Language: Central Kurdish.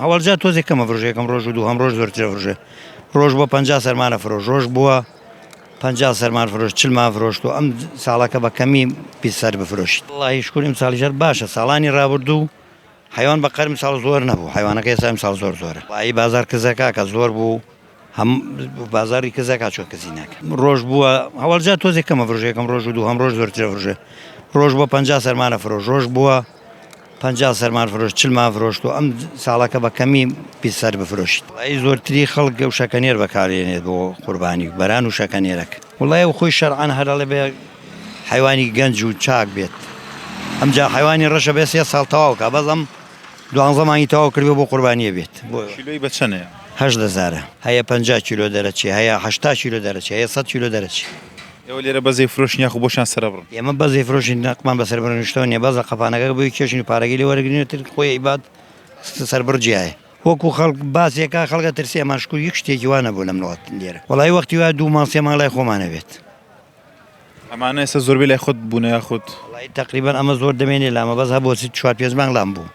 هەوڵجا تۆزێکەمە فرۆژەکەم ڕۆژ و دووهەم ڕۆژ زۆرترە فرۆژێ ڕۆژ بۆ 50 سەرمانە فرۆژ ڕۆژ بووە 50 سەرمان فرۆشت 40 مان فرۆشت و ئەم ساڵەکە بە کەمی 20 سەر بفرۆشت وڵی شکووریم ساڵیژەر باشە ساڵانی ڕابردوو حیوان بە قەرم ساڵ زۆر نەبوو حیوانەکە ئێستا ساڵ زۆر زۆرە وای بازار کزەکە کە زۆر بوو هەم بازاری کزەکە چۆ کەسی ناکە ڕۆژ بووە هەوڵجا تۆزێکەمە فرۆژەکەم ڕۆژ و دووهەم ڕۆژ زۆرترە فرۆژێ ڕۆژ بۆ 50 سەرمانە فرۆژ ڕۆژ بووە 50 سەرمان فرۆشت 40 مان فرۆشت و ئەم ساڵەکە بە کەمی 20 سەر بفرۆشت ئەی زۆرتری خەڵک و شەکەنێر بەکارێنێت بۆ قوربانی بەران و شەکەنێرەکە وڵای و خۆی شەرعەن هەرەڵێ بێ حیوانی گەنج و چاک بێت ئەمجا حیوانی ڕەشە بێ 3 ساڵ تەواوکە بەس ئەم 12 مانگی تەواو کردوێ بۆ قوربانیە بێت کیلۆی بە چەندەیە 8,000 هەیە 50 کیلۆ دەرەچی هەیە 80 کیلۆ دەرەچی هەیە 100 کیلۆ دەرەچی ئێوە لێرە بەزەی فرۆشت یاخو بۆشان سەرە بڕن ئێمە بەزەی فرۆشی نەقمان بەسەر بڕنیشتەوە نیە بەزە قەپانەکە بۆی کێشین و پارەگەی لێ وەرەگرینێتتر خۆی ئیبات سەربڕجیایە وەکو خەڵک باسێکە خەڵکە ترسی ئەماشکو یەک شتێکی وانە بوو لەم نڵات لێرە وڵی وەختی وایە 2 مانگ 3 مانگ لای خۆمانە بێت ئەمانە ئێستا زۆربەی لای خۆت بوونە یاخود وڵی تەقریبەن ئەمە زۆر دەمێنێ لامە بەس هەبۆ 4-5 مانگ لام بوو